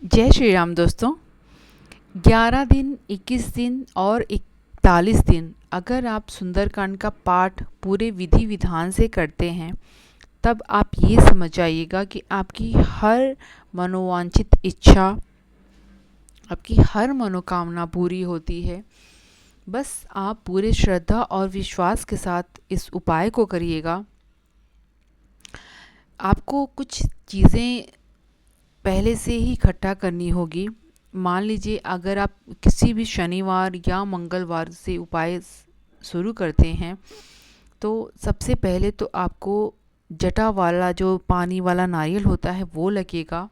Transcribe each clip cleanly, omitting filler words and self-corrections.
जय श्री राम दोस्तों। 11 दिन, 21 दिन और 41 दिन अगर आप सुंदरकांड का पाठ पूरे विधि विधान से करते हैं, तब आप ये समझ जाइएगा कि आपकी हर मनोवांछित इच्छा, आपकी हर मनोकामना पूरी होती है। बस आप पूरे श्रद्धा और विश्वास के साथ इस उपाय को करिएगा। आपको कुछ चीज़ें पहले से ही इकट्ठा करनी होगी। मान लीजिए अगर आप किसी भी शनिवार या मंगलवार से उपाय शुरू करते हैं, तो सबसे पहले तो आपको जटा वाला जो पानी वाला नारियल होता है वो लगेगा।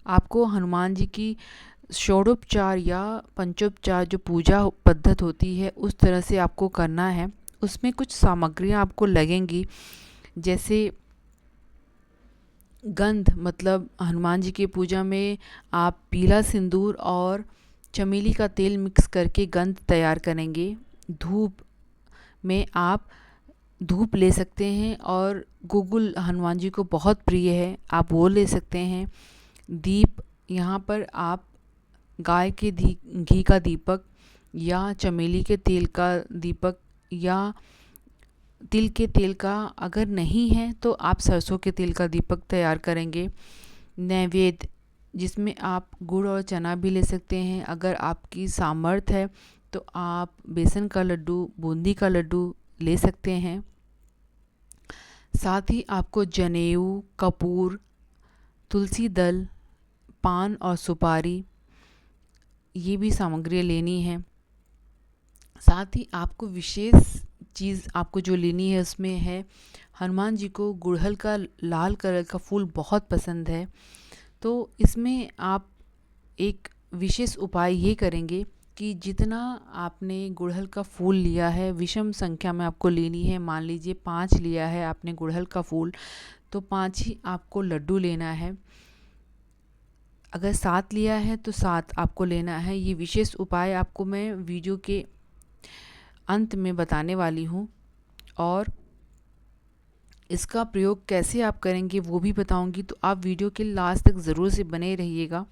आपको हनुमान जी की षोडोपचार या पंचोपचार जो पूजा पद्धत होती है उस तरह से आपको करना है। उसमें कुछ सामग्रियाँ आपको लगेंगी, जैसे गंध, मतलब हनुमान जी की पूजा में आप पीला सिंदूर और चमेली का तेल मिक्स करके गंध तैयार करेंगे। धूप में आप धूप ले सकते हैं और गुगुल हनुमान जी को बहुत प्रिय है, आप वो ले सकते हैं। दीप, यहाँ पर आप गाय के घी का दीपक या चमेली के तेल का दीपक या तिल के तेल का अगर नहीं है तो आप सरसों के तेल का दीपक तैयार करेंगे। नैवेद्य, जिसमें आप गुड़ और चना भी ले सकते हैं। अगर आपकी सामर्थ्य है तो आप बेसन का लड्डू, बूंदी का लड्डू ले सकते हैं। साथ ही आपको जनेऊ, कपूर, तुलसी दल, पान और सुपारी, ये भी सामग्री लेनी है। साथ ही आपको विशेष चीज़ आपको जो लेनी है उसमें है, हनुमान जी को गुड़हल का लाल कलर का फूल बहुत पसंद है, तो इसमें आप एक विशेष उपाय ये करेंगे कि जितना आपने गुड़हल का फूल लिया है विषम संख्या में आपको लेनी है। मान लीजिए 5 लिया है आपने गुड़हल का फूल, तो 5 ही आपको लड्डू लेना है। अगर 7 लिया है तो 7 आपको लेना है। ये विशेष उपाय आपको मैं वीडियो के अंत में बताने वाली हूँ, और इसका प्रयोग कैसे आप करेंगे वो भी बताऊंगी, तो आप वीडियो के लास्ट तक ज़रूर से बने रहिएगा।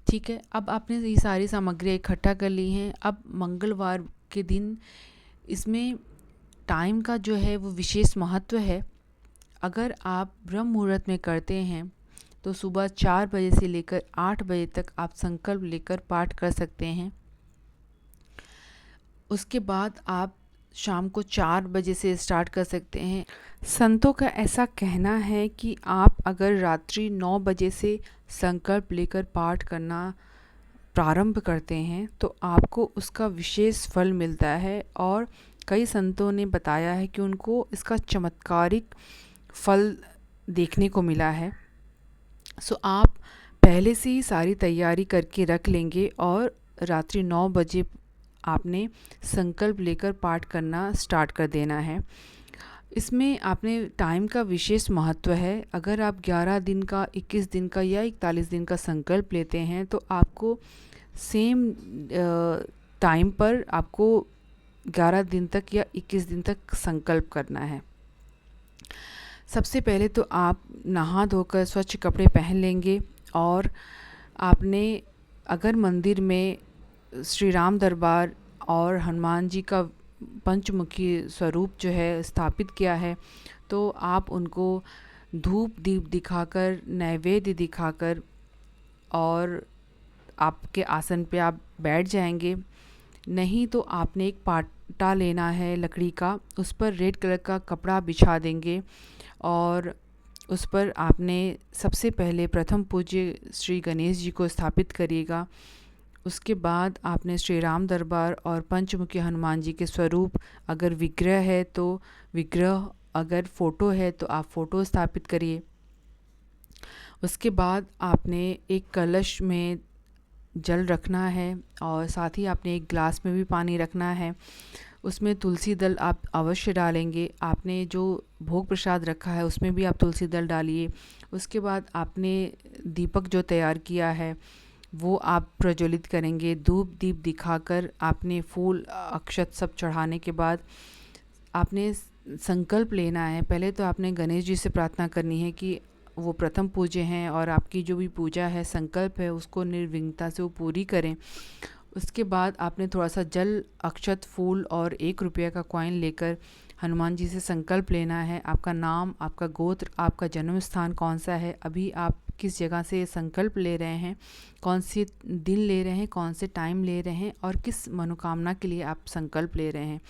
ठीक है, अब आपने ये सारी सामग्री इकट्ठा कर ली हैं। अब मंगलवार के दिन इसमें टाइम का जो है वो विशेष महत्व है। अगर आप ब्रह्म मुहूर्त में करते हैं तो सुबह 4 बजे से लेकर 8 बजे तक आप संकल्प लेकर पाठ कर सकते हैं। उसके बाद आप शाम को 4 बजे से स्टार्ट कर सकते हैं। संतों का ऐसा कहना है कि आप अगर रात्रि 9 बजे से संकल्प लेकर पाठ करना प्रारंभ करते हैं तो आपको उसका विशेष फल मिलता है, और कई संतों ने बताया है कि उनको इसका चमत्कारिक फल देखने को मिला है। सो आप पहले से ही सारी तैयारी करके रख लेंगे और रात्रि 9 बजे आपने संकल्प लेकर पाठ करना स्टार्ट कर देना है। इसमें आपने टाइम का विशेष महत्व है। अगर आप 11 दिन का, 21 दिन का या 41 दिन का संकल्प लेते हैं तो आपको सेम टाइम पर आपको 11 दिन तक या 21 दिन तक संकल्प करना है। सबसे पहले तो आप नहा धोकर स्वच्छ कपड़े पहन लेंगे, और आपने अगर मंदिर में श्री राम दरबार और हनुमान जी का पंचमुखी स्वरूप जो है स्थापित किया है, तो आप उनको धूप दीप दिखाकर, नैवेद्य दिखाकर, और आपके आसन पे आप बैठ जाएंगे। नहीं तो आपने एक पाटा लेना है लकड़ी का, उस पर रेड कलर का कपड़ा बिछा देंगे, और उस पर आपने सबसे पहले प्रथम पूज्य श्री गणेश जी को स्थापित करिएगा। उसके बाद आपने श्री राम दरबार और पंचमुखी हनुमान जी के स्वरूप, अगर विग्रह है तो विग्रह, अगर फ़ोटो है तो आप फ़ोटो स्थापित करिए। उसके बाद आपने एक कलश में जल रखना है, और साथ ही आपने एक गिलास में भी पानी रखना है। उसमें तुलसी दल आप अवश्य डालेंगे। आपने जो भोग प्रसाद रखा है उसमें भी आप तुलसी दल डालिए। उसके बाद आपने दीपक जो तैयार किया है वो आप प्रज्वलित करेंगे। धूप दीप दिखाकर आपने फूल अक्षत सब चढ़ाने के बाद आपने संकल्प लेना है। पहले तो आपने गणेश जी से प्रार्थना करनी है कि वो प्रथम पूज्य हैं और आपकी जो भी पूजा है, संकल्प है, उसको निर्विघ्नता से वो पूरी करें। उसके बाद आपने थोड़ा सा जल, अक्षत, फूल और 1 रुपये का कॉइन लेकर हनुमान जी से संकल्प लेना है। आपका नाम, आपका गोत्र, आपका जन्म स्थान कौन सा है, अभी आप किस जगह से संकल्प ले रहे हैं, कौन से दिन ले रहे हैं, कौन से टाइम ले रहे हैं और किस मनोकामना के लिए आप संकल्प ले रहे हैं।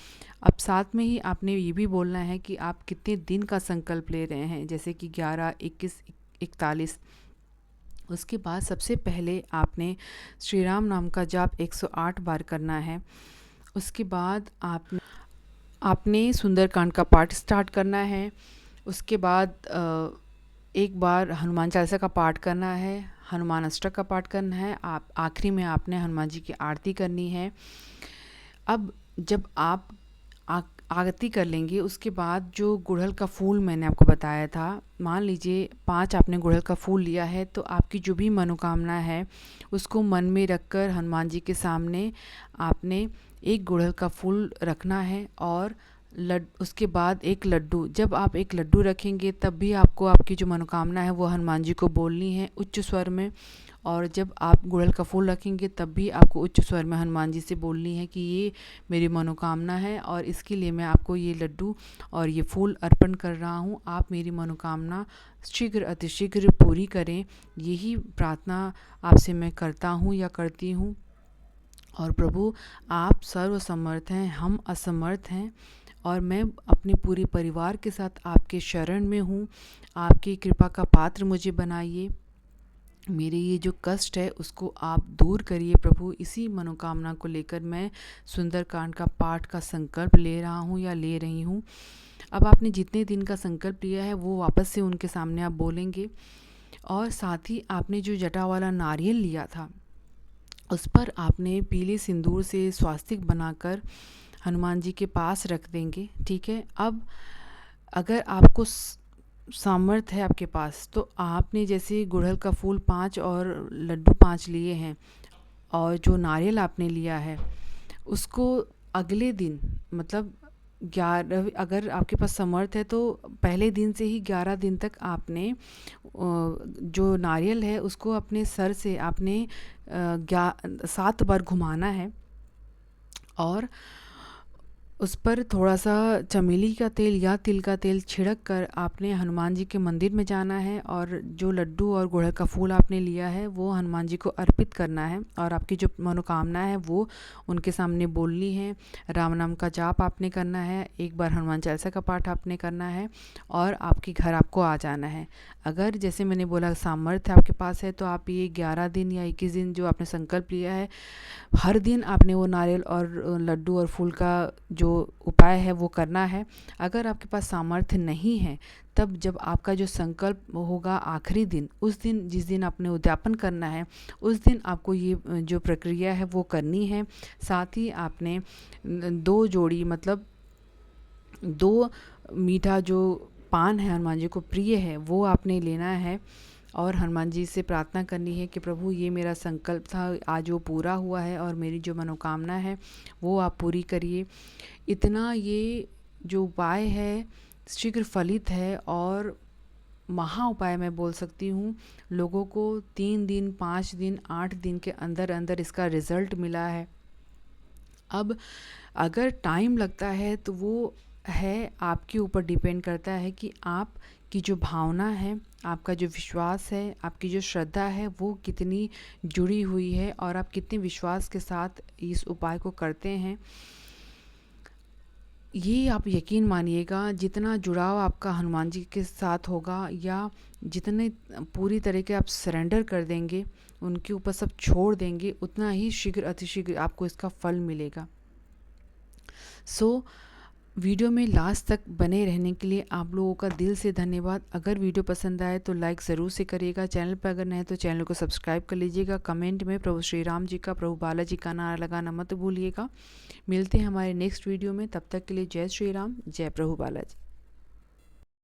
अब साथ में ही आपने ये भी बोलना है कि आप कितने दिन का संकल्प ले रहे हैं, जैसे कि 11, 21, 41। उसके बाद सबसे पहले आपने श्री राम नाम का जाप 108 बार करना है। उसके बाद आपने सुंदरकांड का पाठ स्टार्ट करना है। उसके बाद एक बार हनुमान चालीसा का पाठ करना है, हनुमान अष्टक का पाठ करना है। आप आखिरी में आपने हनुमान जी की आरती करनी है। अब जब आप आरती कर लेंगे, उसके बाद जो गुड़हल का फूल मैंने आपको बताया था, मान लीजिए 5 आपने गुड़हल का फूल लिया है, तो आपकी जो भी मनोकामना है उसको मन में रखकर हनुमान जी के सामने आपने एक गुड़हल का फूल रखना है और उसके बाद एक लड्डू। जब आप एक लड्डू रखेंगे तब भी आपको आपकी जो मनोकामना है वो हनुमान जी को बोलनी है उच्च स्वर में, और जब आप गुड़हल का फूल रखेंगे तब भी आपको उच्च स्वर में हनुमान जी से बोलनी है कि ये मेरी मनोकामना है और इसके लिए मैं आपको ये लड्डू और ये फूल अर्पण कर रहा हूँ। आप मेरी मनोकामना शीघ्र अतिशीघ्र पूरी करें, यही प्रार्थना आपसे मैं करता हूँ या करती हूँ। और प्रभु, आप सर्वसमर्थ हैं, हम असमर्थ हैं और मैं अपने पूरे परिवार के साथ आपके शरण में हूँ। आपकी कृपा का पात्र मुझे बनाइए। मेरे ये जो कष्ट है उसको आप दूर करिए प्रभु। इसी मनोकामना को लेकर मैं सुंदरकांड का पाठ का संकल्प ले रहा हूँ या ले रही हूँ। अब आपने जितने दिन का संकल्प लिया है वो वापस से उनके सामने आप बोलेंगे, और साथ ही आपने जो जटा वाला नारियल लिया था उस पर आपने पीले सिंदूर से स्वास्तिक बनाकर हनुमान जी के पास रख देंगे। ठीक है। अब अगर आपको सामर्थ्य है आपके पास, तो आपने जैसे गुड़हल का फूल 5 और लड्डू 5 लिए हैं और जो नारियल आपने लिया है उसको अगले दिन, मतलब 11, अगर आपके पास समर्थ है तो पहले दिन से ही 11 दिन तक आपने जो नारियल है उसको अपने सर से आपने 7 बार घुमाना है और उस पर थोड़ा सा चमेली का तेल या तिल का तेल छिड़क कर आपने हनुमान जी के मंदिर में जाना है और जो लड्डू और गुड़हल का फूल आपने लिया है वो हनुमान जी को अर्पित करना है और आपकी जो मनोकामना है वो उनके सामने बोलनी है। राम नाम का जाप आपने करना है, एक बार हनुमान चालीसा का पाठ आपने करना है और आपके घर आपको आ जाना है। अगर जैसे मैंने बोला सामर्थ्य आपके पास है तो आप ये 11 दिन या 21 दिन जो आपने संकल्प लिया है, हर दिन आपने वो नारियल और लड्डू और फूल का जो उपाय है वो करना है। अगर आपके पास सामर्थ्य नहीं है तब जब आपका जो संकल्प होगा आखिरी दिन, उस दिन जिस दिन आपने उद्यापन करना है उस दिन आपको ये जो प्रक्रिया है वो करनी है। साथ ही आपने 2 जोड़ी, मतलब 2 मीठा जो पान है हनुमान जी को प्रिय है वो आपने लेना है और हनुमान जी से प्रार्थना करनी है कि प्रभु ये मेरा संकल्प था, आज वो पूरा हुआ है और मेरी जो मनोकामना है वो आप पूरी करिए। इतना ये जो उपाय है शीघ्र फलित है और महा उपाय मैं बोल सकती हूँ। लोगों को 3 दिन, 5 दिन, 8 दिन के अंदर अंदर इसका रिज़ल्ट मिला है। अब अगर टाइम लगता है तो वो है आपके ऊपर डिपेंड करता है कि आप की जो भावना है, आपका जो विश्वास है, आपकी जो श्रद्धा है वो कितनी जुड़ी हुई है और आप कितने विश्वास के साथ इस उपाय को करते हैं। ये आप यकीन मानिएगा, जितना जुड़ाव आपका हनुमान जी के साथ होगा या जितने पूरी तरह के आप सरेंडर कर देंगे, उनके ऊपर सब छोड़ देंगे, उतना ही शीघ्र अतिशीघ्र आपको इसका फल मिलेगा। वीडियो में लास्ट तक बने रहने के लिए आप लोगों का दिल से धन्यवाद। अगर वीडियो पसंद आए तो लाइक ज़रूर से करिएगा। चैनल पर अगर नए तो चैनल को सब्सक्राइब कर लीजिएगा। कमेंट में प्रभु श्री राम जी का, प्रभु बालाजी का नारा लगाना मत भूलिएगा। मिलते हैं हमारे नेक्स्ट वीडियो में, तब तक के लिए जय श्री राम, जय प्रभु बालाजी।